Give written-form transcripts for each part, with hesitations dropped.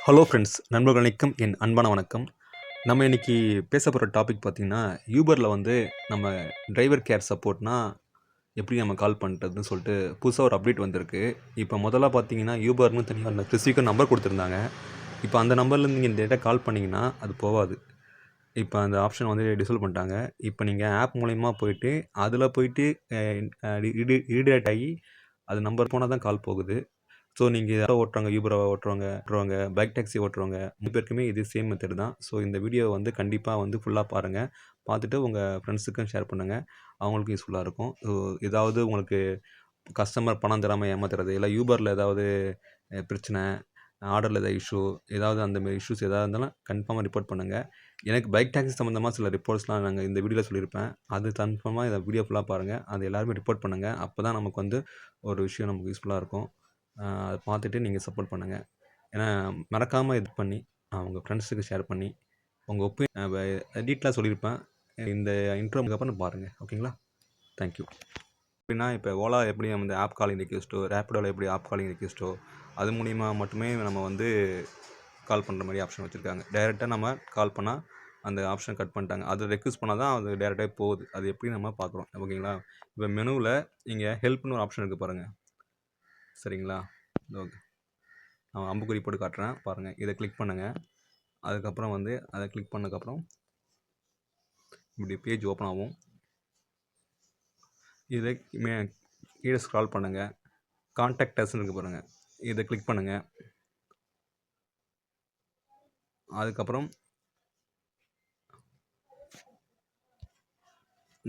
Hello friends, நண்பர்கள் அனைக்கும் என் அன்பான வணக்கம். நம்ம இன்றைக்கி பேச போகிற டாபிக் பார்த்திங்கன்னா, யூபரில் வந்து நம்ம டிரைவர் கேர் சப்போர்ட்னா எப்படி நம்ம கால் பண்ணுறதுன்னு சொல்லிட்டு புதுசாக ஒரு அப்டேட் வந்திருக்கு. இப்போ முதல்ல பார்த்தீங்கன்னா, யூபர்னு தனியாக அந்த ஸ்பெசிஃபிக்காக நம்பர் கொடுத்துருந்தாங்க. இப்போ அந்த நம்பர்லேருந்து நீங்கள் டேரெக்டாக கால் பண்ணிங்கன்னா அது போகாது. இப்போ அந்த ஆப்ஷன் வந்து டிசேபிள் பண்ணிட்டாங்க. இப்போ நீங்கள் ஆப் மூலயமா போயிட்டு அதில் போயிட்டு ரீடைரக்ட் ஆகி அது நம்பர் போனால் தான் கால் போகுது. ஸோ நீங்கள் யாரோ ஓட்டுறவங்க, யூபரை ஓட்டுறவங்க, பைக் டாக்ஸி ஓட்டுறவங்க 3 பேருக்குமே இது சேம் மெத்தட் தான். ஸோ இந்த வீடியோவை வந்து கண்டிப்பாக வந்து ஃபுல்லாக பாருங்கள். பார்த்துட்டு உங்கள் ஃப்ரெண்ட்ஸுக்கும் ஷேர் பண்ணுங்கள். அவங்களுக்கும் யூஸ்ஃபுல்லாக இருக்கும். ஸோ ஏதாவது உங்களுக்கு கஸ்டமர் பணம் தராமல் ஏமாத்துறது, இல்லை யூபரில் ஏதாவது பிரச்சனை, ஆர்டரில் ஏதாவது இஷ்யூ, ஏதாவது அந்தமாரி இஷ்யூஸ் எதாவது இருந்தாலும் கன்ஃபார்மாக ரிப்போர்ட் பண்ணுங்கள். எனக்கு பைக் டாக்ஸி சம்மந்தமாக சில ரிப்போர்ட்ஸ்லாம் நாங்கள் இந்த வீடியோவில் சொல்லியிருப்பேன். அது கன்ஃபார்மாக இந்த வீடியோ ஃபுல்லாக பாருங்கள். அது எல்லாருமே ரிப்போர்ட் பண்ணுங்கள். அப்போ தான் நமக்கு வந்து ஒரு விஷயம் நமக்கு யூஸ்ஃபுல்லாக இருக்கும். அதை பார்த்துட்டு நீங்கள் சப்போர்ட் பண்ணுங்கள். ஏன்னா மறக்காமல் இது பண்ணி உங்கள் ஃப்ரெண்ட்ஸுக்கு ஷேர் பண்ணி உங்கள் டீட்டெயிலாக சொல்லியிருப்பேன். இந்த இன்ட்ரோக்கு அப்புறம் பாருங்கள். ஓகேங்களா? தேங்க்யூ. எப்படின்னா, இப்போ ஓலா எப்படி நம்ம இந்த ஆப் காலிங் ரெக்வெஸ்ட்டோ, ரேப்பிடோவில் எப்படி ஆப் காலிங் ரெக்வெஸ்ட்டோ அது மூலிமா மட்டுமே நம்ம வந்து கால் பண்ணுற மாதிரி ஆப்ஷன் வச்சுருக்காங்க. டைரெக்டாக நம்ம கால் பண்ணால் அந்த ஆப்ஷனை கட் பண்ணிட்டாங்க. அது ரெக்வெஸ்ட் பண்ணால் தான் அது டைரெக்டாக போகுது. அது எப்படி நம்ம பார்க்குறோம். ஓகேங்களா? இப்போ மெனுவில் இங்கே ஹெல்ப்னு ஒரு ஆப்ஷன் இருக்குது பாருங்கள். சரிங்களா? ஓகே, நான் அம்புக்குறி போட்டு காட்டுறேன் பாருங்கள். இதை கிளிக் பண்ணுங்கள். அதுக்கப்புறம் வந்து அதை கிளிக் பண்ணதுக்கப்புறம் இப்படி பேஜ் ஓப்பன் ஆகும். இதை கீழே ஸ்க்ரால் பண்ணுங்கள். கான்டாக்ட் அஸ்ன்னு இருக்குது பாருங்கள். இதை கிளிக் பண்ணுங்கள். அதுக்கப்புறம்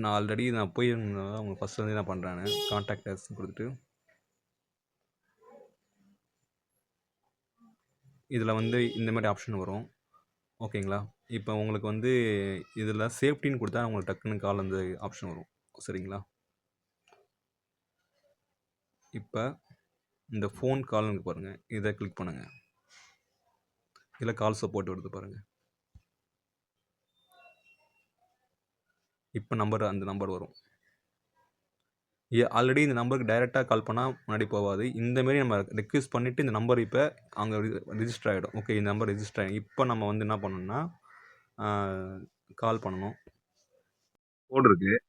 நான் ஆல்ரெடி போய் அவங்க ஃபஸ்ட் வந்து என்ன பண்ணுறேன்னு கான்டாக்ட் அஸ் கொடுத்துட்டு இதில் வந்து இந்த மாதிரி ஆப்ஷன் வரும். ஓகேங்களா? இப்போ உங்களுக்கு வந்து இதில் சேஃப்டின்னு கொடுத்தா உங்களுக்கு டக்குன்னு கால் அந்த ஆப்ஷன் வரும். சரிங்களா? இப்போ இந்த ஃபோன் கால்னு பாருங்கள். இதை கிளிக் பண்ணுங்கள். இதில் கால் சப்போர்ட் வருது பாருங்கள். இப்போ அந்த நம்பர் வரும். ஆல்ரெடி இந்த நம்பருக்கு டைரெக்டாக கால் பண்ணால் முன்னாடி போகாது. இந்தமாரி நம்ம ரெக்வெஸ்ட் பண்ணிவிட்டு இந்த நம்பர் இப்போ அங்கே ரிஜிஸ்டர் ஆகிடும். ஓகே, இந்த நம்பர் ரிஜிஸ்டர் ஆகிடும். இப்போ நம்ம வந்து என்ன பண்ணணும்னா கால் பண்ணணும். கோடு இருக்குது,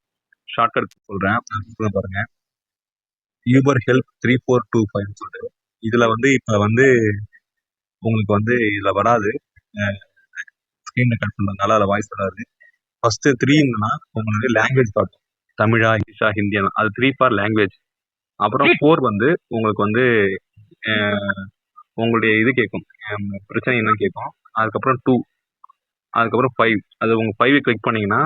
ஷார்ட்கட் சொல்கிறேன் பாருங்கள். யூபர் ஹெல்ப் 3425 சொல்லிட்டு இதில் வந்து இப்போ வந்து உங்களுக்கு வந்து இதில் வராது. ஸ்க்ரீனில் கட் பண்ணுறதுனால அதில் வாய்ஸ் வராது. ஃபஸ்ட்டு 3ன்னா உங்களுக்கு லாங்குவேஜ் காட்டும். தமிழா, இங்கிலீஷா, ஹிந்தியா, அது 3 ஃபார் லாங்குவேஜ். அப்புறம் 4 வந்து உங்களுக்கு வந்து உங்களுடைய இது கேட்கும், பிரச்சனை என்னன்னு கேட்கும். அதுக்கப்புறம் 2, அதுக்கப்புறம் 5. அது உங்கள் 5 கிளிக் பண்ணிங்கன்னா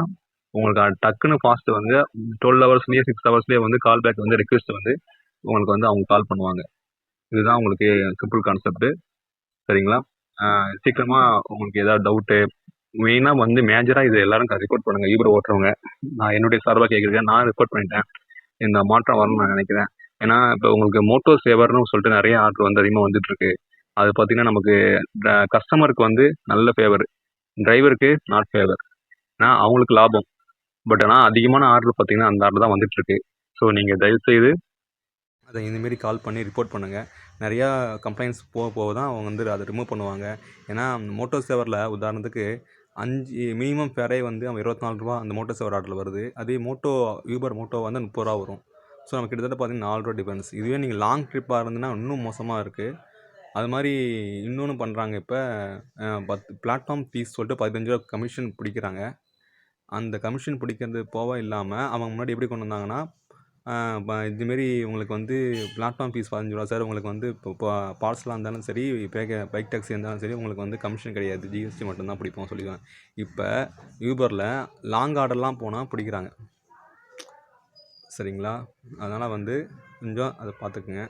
உங்களுக்கு டக்குன்னு ஃபாஸ்ட்டு வந்து 12 ஹவர்ஸ்லேயே 6 ஹவர்ஸ்லேயே வந்து கால் பேக் வந்து ரெக்வெஸ்ட் வந்து உங்களுக்கு வந்து அவங்க கால் பண்ணுவாங்க. இதுதான் உங்களுக்கு சிம்பிள் கான்செப்ட்டு. சரிங்களா? சீக்கிரமாக உங்களுக்கு ஏதாவது டவுட்டு மெயினாக வந்து மேஜராக இது எல்லாரும் ரிப்போர்ட் பண்ணுங்கள். யூபர் ஓட்டுறவங்க, நான் என்னுடைய சார்பாக கேட்குறேன். நான் ரிப்போர்ட் பண்ணிட்டேன். இந்த மாற்றம் வரும்னு நான் நினைக்கிறேன். ஏன்னா இப்போ உங்களுக்கு மோட்டோ சேவர்னு சொல்லிட்டு நிறைய ஆர்டர் வந்து அதிகமாக வந்துட்டுருக்கு. அது பார்த்தீங்கன்னா நமக்கு கஸ்டமருக்கு வந்து நல்ல ஃபேவர், டிரைவருக்கு நாட் ஃபேவர். ஏன்னா அவங்களுக்கு லாபம். பட் ஆனால் அதிகமான ஆர்டர் பார்த்தீங்கன்னா அந்த ஆர்டர் தான் வந்துட்டுருக்கு. ஸோ நீங்கள் தயவுசெய்து அதை இந்தமாரி கால் பண்ணி ரிப்போர்ட் பண்ணுங்கள். நிறையா கம்ப்ளைண்ட்ஸ் போக தான் அவங்க வந்து அதை ரிமூவ் பண்ணுவாங்க. ஏன்னா மோட்டோ சேவரில் உதாரணத்துக்கு 5 மினிமம் ஃபேரே வந்து அவன் 24 ரூபா அந்த மோட்டோ சேவர் ஆர்டரில் வருது. அதே யூபர் மோட்டோ வந்து 30 ரூபா வரும். ஸோ நம்ம கிட்டத்தட்ட பார்த்தீங்கன்னா 4 ரூபா டிஃபரன்ஸ். இதுவே நீங்கள் லாங் ட்ரிப்பாக இருந்துன்னா இன்னும் மோசமாக இருக்குது. அது மாதிரி இன்னொன்று பண்ணுறாங்க. இப்போ 10 பிளாட்ஃபார்ம் ஃபீஸ் சொல்லிட்டு 15 ரூபா கமிஷன் பிடிக்கிறாங்க. அந்த கமிஷன் பிடிக்கிறது போக இல்லாமல் அவங்க முன்னாடி எப்படி கொண்டு வந்தாங்கன்னா, இதுமாரி உங்களுக்கு வந்து பிளாட்ஃபார்ம் ஃபீஸ் 15 ரூபா சார், உங்களுக்கு வந்து இப்போ பார்சலாக இருந்தாலும் சரி, பைக் டாக்ஸி இருந்தாலும் சரி, உங்களுக்கு வந்து கமிஷன் கிடையாது, ஜிஎஸ்டி மட்டும்தான் பிடிப்போம் சொல்லிடுவாங்க. இப்போ யூபரில் லாங் ஆர்டர்லாம் போனால் பிடிக்கிறாங்க. சரிங்களா? அதனால் வந்து கொஞ்சம் அதை பார்த்துக்குங்க.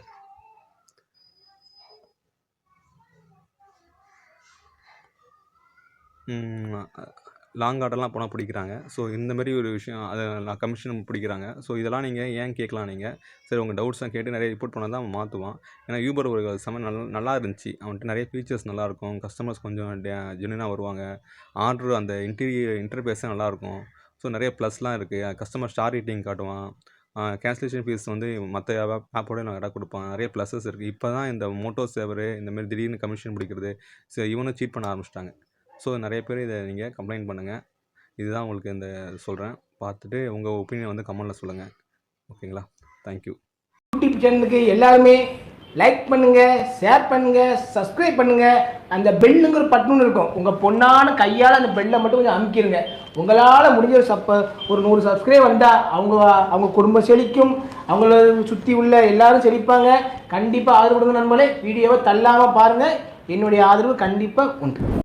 லாங் ஆர்டர்லாம் போனால் பிடிக்கிறாங்க. ஸோ இந்தமாரி ஒரு விஷயம் அதை கமிஷன் பிடிக்கிறாங்க. ஸோ இதெல்லாம் நீங்கள் ஏன் கேட்கலாம். நீங்கள் சரி உங்கள் டவுட்ஸ்லாம் கேட்டு நிறைய ரிப்போர்ட் பண்ணால் தான் அவன் மாற்றுவான். ஏன்னா யூபர் ஒரு நல்லா இருந்துச்சு. அவன்கிட்ட நிறைய ஃபீச்சர்ஸ் நல்லாயிருக்கும். கஸ்டமர்ஸ் கொஞ்சம் ஜென்யூனாக வருவாங்க. ஆர்டர் அந்த இன்டர்ஃபேஸும் நல்லாயிருக்கும். ஸோ நிறைய ப்ளஸ்லாம் இருக்குது. கஸ்டமர் ஸ்டார் ரேட்டிங் காட்டுவான். கேன்சலேஷன் ஃபீஸ் வந்து மற்ற ஆப்போட நான் இடம் கொடுப்பாங்க. நிறைய ப்ளஸஸ் இருக்குது. இப்போ தான் இந்த மோட்டோ சேவரு இந்தமாரி திடீர்னு கமிஷன் பிடிக்கிறது இவனும் சீட் பண்ண ஆரம்பிச்சிட்டாங்க. ஸோ நிறைய பேர் இதை நீங்கள் கம்ப்ளைண்ட் பண்ணுங்கள். இதுதான் உங்களுக்கு இந்த சொல்கிறேன். பார்த்துட்டு உங்கள் ஒப்பீனியன் வந்து கமெண்டில் சொல்லுங்கள். ஓகேங்களா? தேங்க்யூ. யூடியூப் சேனலுக்கு எல்லாருமே லைக் பண்ணுங்கள், ஷேர் பண்ணுங்கள், சப்ஸ்கிரைப் பண்ணுங்கள். அந்த பெல்லுங்கிற பட்டன் இருக்கும், உங்கள் பொண்ணான கையால் அந்த பெல்லை மட்டும் கொஞ்சம் அமுக்கிடுங்க. உங்களால் முடிஞ்ச ஒரு 100 சப்ஸ்கிரைப் வந்தால் அவங்க குடும்பம் செழிக்கும், அவங்கள சுற்றி உள்ள எல்லாரும் செழிப்பாங்க. கண்டிப்பாக ஆதரவு கொடுங்க நண்பர்களே. வீடியோவை தள்ளாமல் பாருங்கள். என்னுடைய ஆதரவு கண்டிப்பாக உண்டு.